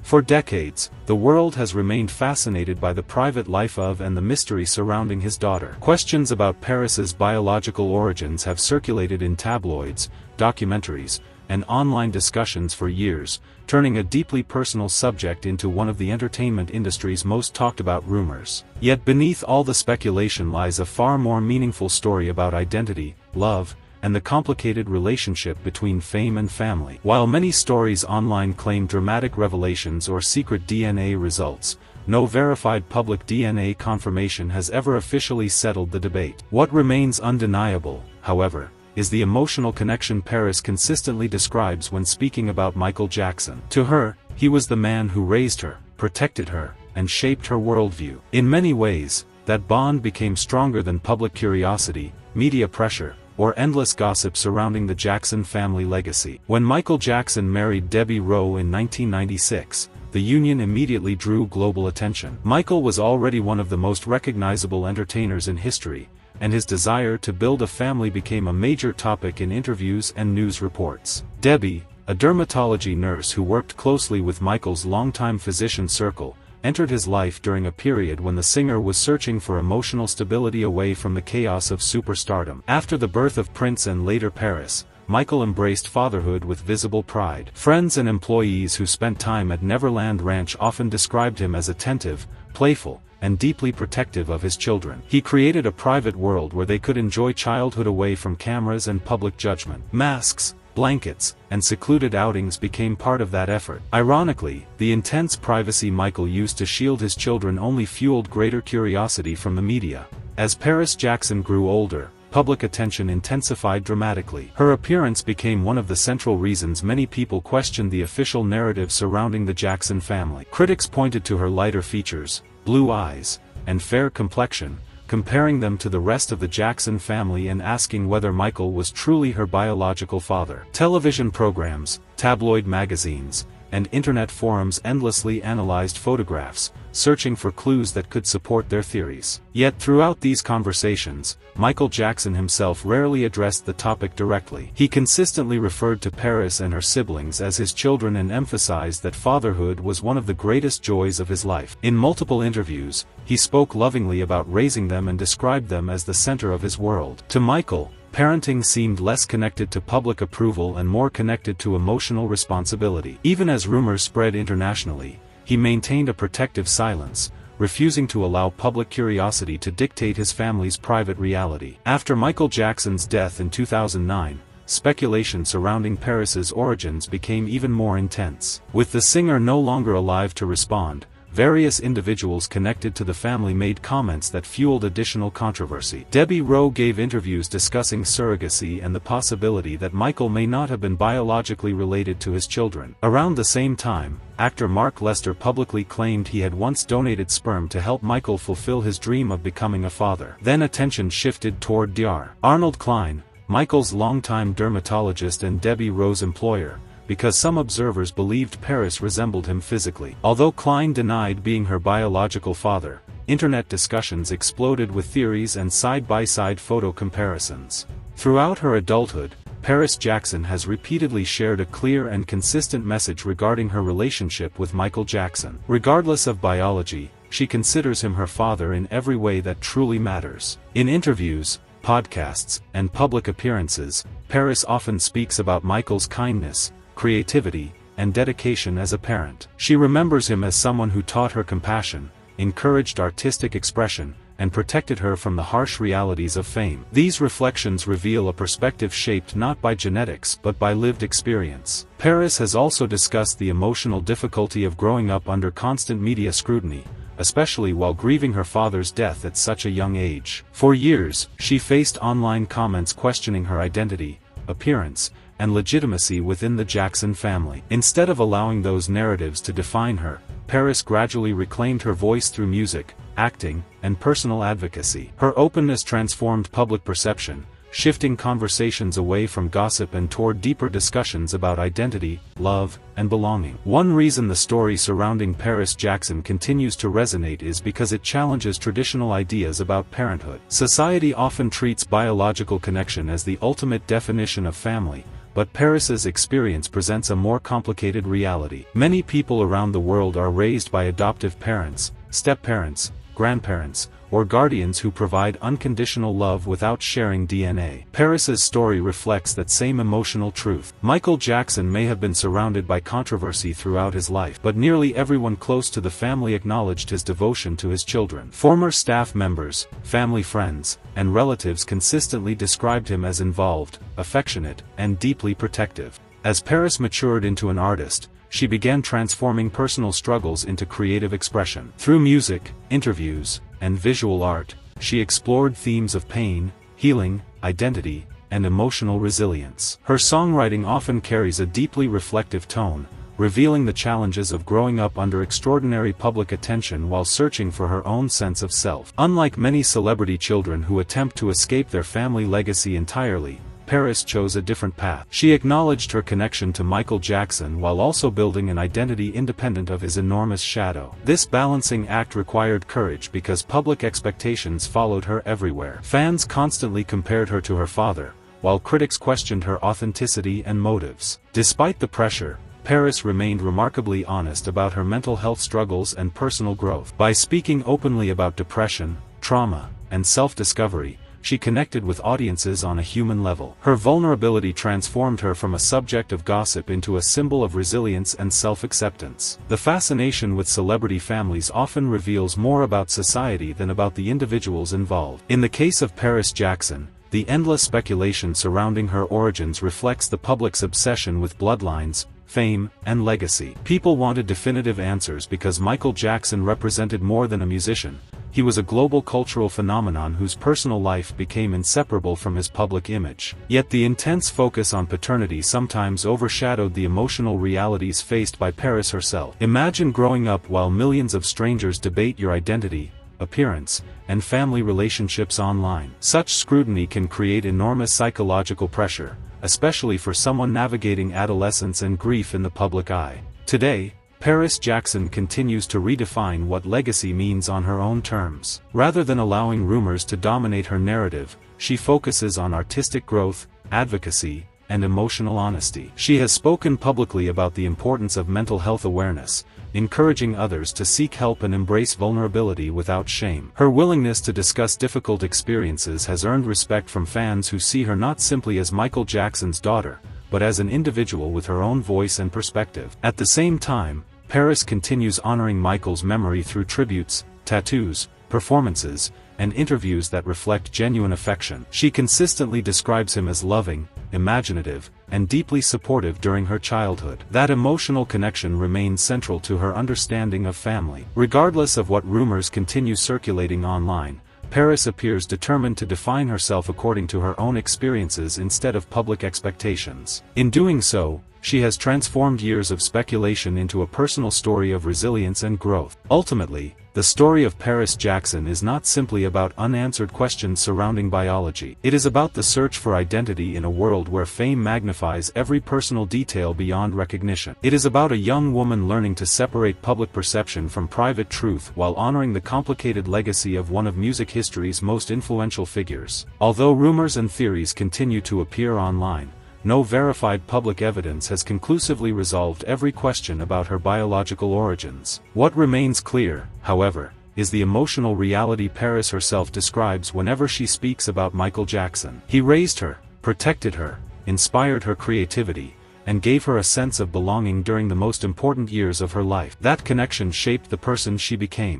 For decades, the world has remained fascinated by the private life of and the mystery surrounding his daughter. Questions about Paris's biological origins have circulated in tabloids, documentaries, and online discussions for years, turning a deeply personal subject into one of the entertainment industry's most talked about rumors. Yet beneath all the speculation lies a far more meaningful story about identity, love, and the complicated relationship between fame and family. While many stories online claim dramatic revelations or secret DNA results, no verified public DNA confirmation has ever officially settled the debate. What remains undeniable, however, is the emotional connection Paris consistently describes when speaking about Michael Jackson. To her, he was the man who raised her, protected her, and shaped her worldview. In many ways, that bond became stronger than public curiosity, media pressure, or endless gossip surrounding the Jackson family legacy. When Michael Jackson married Debbie Rowe in 1996, the union immediately drew global attention. Michael was already one of the most recognizable entertainers in history, and his desire to build a family became a major topic in interviews and news reports. Debbie, a dermatology nurse who worked closely with Michael's longtime physician circle, entered his life during a period when the singer was searching for emotional stability away from the chaos of superstardom. After the birth of Prince and later Paris, Michael embraced fatherhood with visible pride. Friends and employees who spent time at Neverland Ranch often described him as attentive, playful, and deeply protective of his children. He created a private world where they could enjoy childhood away from cameras and public judgment. Masks, blankets, and secluded outings became part of that effort. Ironically, the intense privacy Michael used to shield his children only fueled greater curiosity from the media. As Paris Jackson grew older, public attention intensified dramatically. Her appearance became one of the central reasons many people questioned the official narrative surrounding the Jackson family. Critics pointed to her lighter features, blue eyes, and fair complexion, comparing them to the rest of the Jackson family and asking whether Michael was truly her biological father. Television programs, tabloid magazines, and internet forums endlessly analyzed photographs, searching for clues that could support their theories. Yet throughout these conversations, Michael Jackson himself rarely addressed the topic directly. He consistently referred to Paris and her siblings as his children and emphasized that fatherhood was one of the greatest joys of his life. In multiple interviews, he spoke lovingly about raising them and described them as the center of his world. To Michael, parenting seemed less connected to public approval and more connected to emotional responsibility. Even as rumors spread internationally, he maintained a protective silence, refusing to allow public curiosity to dictate his family's private reality. After Michael Jackson's death in 2009, speculation surrounding Paris's origins became even more intense. With the singer no longer alive to respond, various individuals connected to the family made comments that fueled additional controversy. Debbie Rowe gave interviews discussing surrogacy and the possibility that Michael may not have been biologically related to his children. Around the same time, actor Mark Lester publicly claimed he had once donated sperm to help Michael fulfill his dream of becoming a father. Then attention shifted toward Dr. Arnold Klein, Michael's longtime dermatologist and Debbie Rowe's employer, because some observers believed Paris resembled him physically. Although Klein denied being her biological father, internet discussions exploded with theories and side-by-side photo comparisons. Throughout her adulthood, Paris Jackson has repeatedly shared a clear and consistent message regarding her relationship with Michael Jackson. Regardless of biology, she considers him her father in every way that truly matters. In interviews, podcasts, and public appearances, Paris often speaks about Michael's kindness, creativity, and dedication as a parent. She remembers him as someone who taught her compassion, encouraged artistic expression, and protected her from the harsh realities of fame. These reflections reveal a perspective shaped not by genetics but by lived experience. Paris has also discussed the emotional difficulty of growing up under constant media scrutiny, especially while grieving her father's death at such a young age. For years, she faced online comments questioning her identity, appearance, and legitimacy within the Jackson family. Instead of allowing those narratives to define her, Paris gradually reclaimed her voice through music, acting, and personal advocacy. Her openness transformed public perception, shifting conversations away from gossip and toward deeper discussions about identity, love, and belonging. One reason the story surrounding Paris Jackson continues to resonate is because it challenges traditional ideas about parenthood. Society often treats biological connection as the ultimate definition of family, But Paris's experience presents a more complicated reality. Many people around the world are raised by adoptive parents, step-parents, grandparents, or guardians who provide unconditional love without sharing DNA. Paris's story reflects that same emotional truth. Michael Jackson may have been surrounded by controversy throughout his life, but nearly everyone close to the family acknowledged his devotion to his children. Former staff members, family friends, and relatives consistently described him as involved, affectionate, and deeply protective. As Paris matured into an artist, she began transforming personal struggles into creative expression. Through music, interviews, and visual art, she explored themes of pain, healing, identity, and emotional resilience. Her songwriting often carries a deeply reflective tone, revealing the challenges of growing up under extraordinary public attention while searching for her own sense of self. Unlike many celebrity children who attempt to escape their family legacy entirely, Paris chose a different path. She acknowledged her connection to Michael Jackson while also building an identity independent of his enormous shadow. This balancing act required courage because public expectations followed her everywhere. Fans constantly compared her to her father, while critics questioned her authenticity and motives. Despite the pressure, Paris remained remarkably honest about her mental health struggles and personal growth. By speaking openly about depression, trauma, and self-discovery, she connected with audiences on a human level. Her vulnerability transformed her from a subject of gossip into a symbol of resilience and self-acceptance. The fascination with celebrity families often reveals more about society than about the individuals involved. In the case of Paris Jackson, the endless speculation surrounding her origins reflects the public's obsession with bloodlines, fame, and legacy. People wanted definitive answers because Michael Jackson represented more than a musician. He was a global cultural phenomenon whose personal life became inseparable from his public image. Yet the intense focus on paternity sometimes overshadowed the emotional realities faced by Paris herself. Imagine growing up while millions of strangers debate your identity, appearance, and family relationships online. Such scrutiny can create enormous psychological pressure, especially for someone navigating adolescence and grief in the public eye. Today, Paris Jackson continues to redefine what legacy means on her own terms. Rather than allowing rumors to dominate her narrative, she focuses on artistic growth, advocacy, and emotional honesty. She has spoken publicly about the importance of mental health awareness, encouraging others to seek help and embrace vulnerability without shame. Her willingness to discuss difficult experiences has earned respect from fans who see her not simply as Michael Jackson's daughter, but as an individual with her own voice and perspective. At the same time, Paris continues honoring Michael's memory through tributes, tattoos, performances, and interviews that reflect genuine affection. She consistently describes him as loving, imaginative, and deeply supportive during her childhood. That emotional connection remains central to her understanding of family. Regardless of what rumors continue circulating online, Paris appears determined to define herself according to her own experiences instead of public expectations. In doing so, she has transformed years of speculation into a personal story of resilience and growth. Ultimately, the story of Paris Jackson is not simply about unanswered questions surrounding biology. It is about the search for identity in a world where fame magnifies every personal detail beyond recognition. It is about a young woman learning to separate public perception from private truth while honoring the complicated legacy of one of music history's most influential figures. Although rumors and theories continue to appear online, no verified public evidence has conclusively resolved every question about her biological origins. What remains clear, however, is the emotional reality Paris herself describes whenever she speaks about Michael Jackson. He raised her, protected her, inspired her creativity, and gave her a sense of belonging during the most important years of her life. That connection shaped the person she became.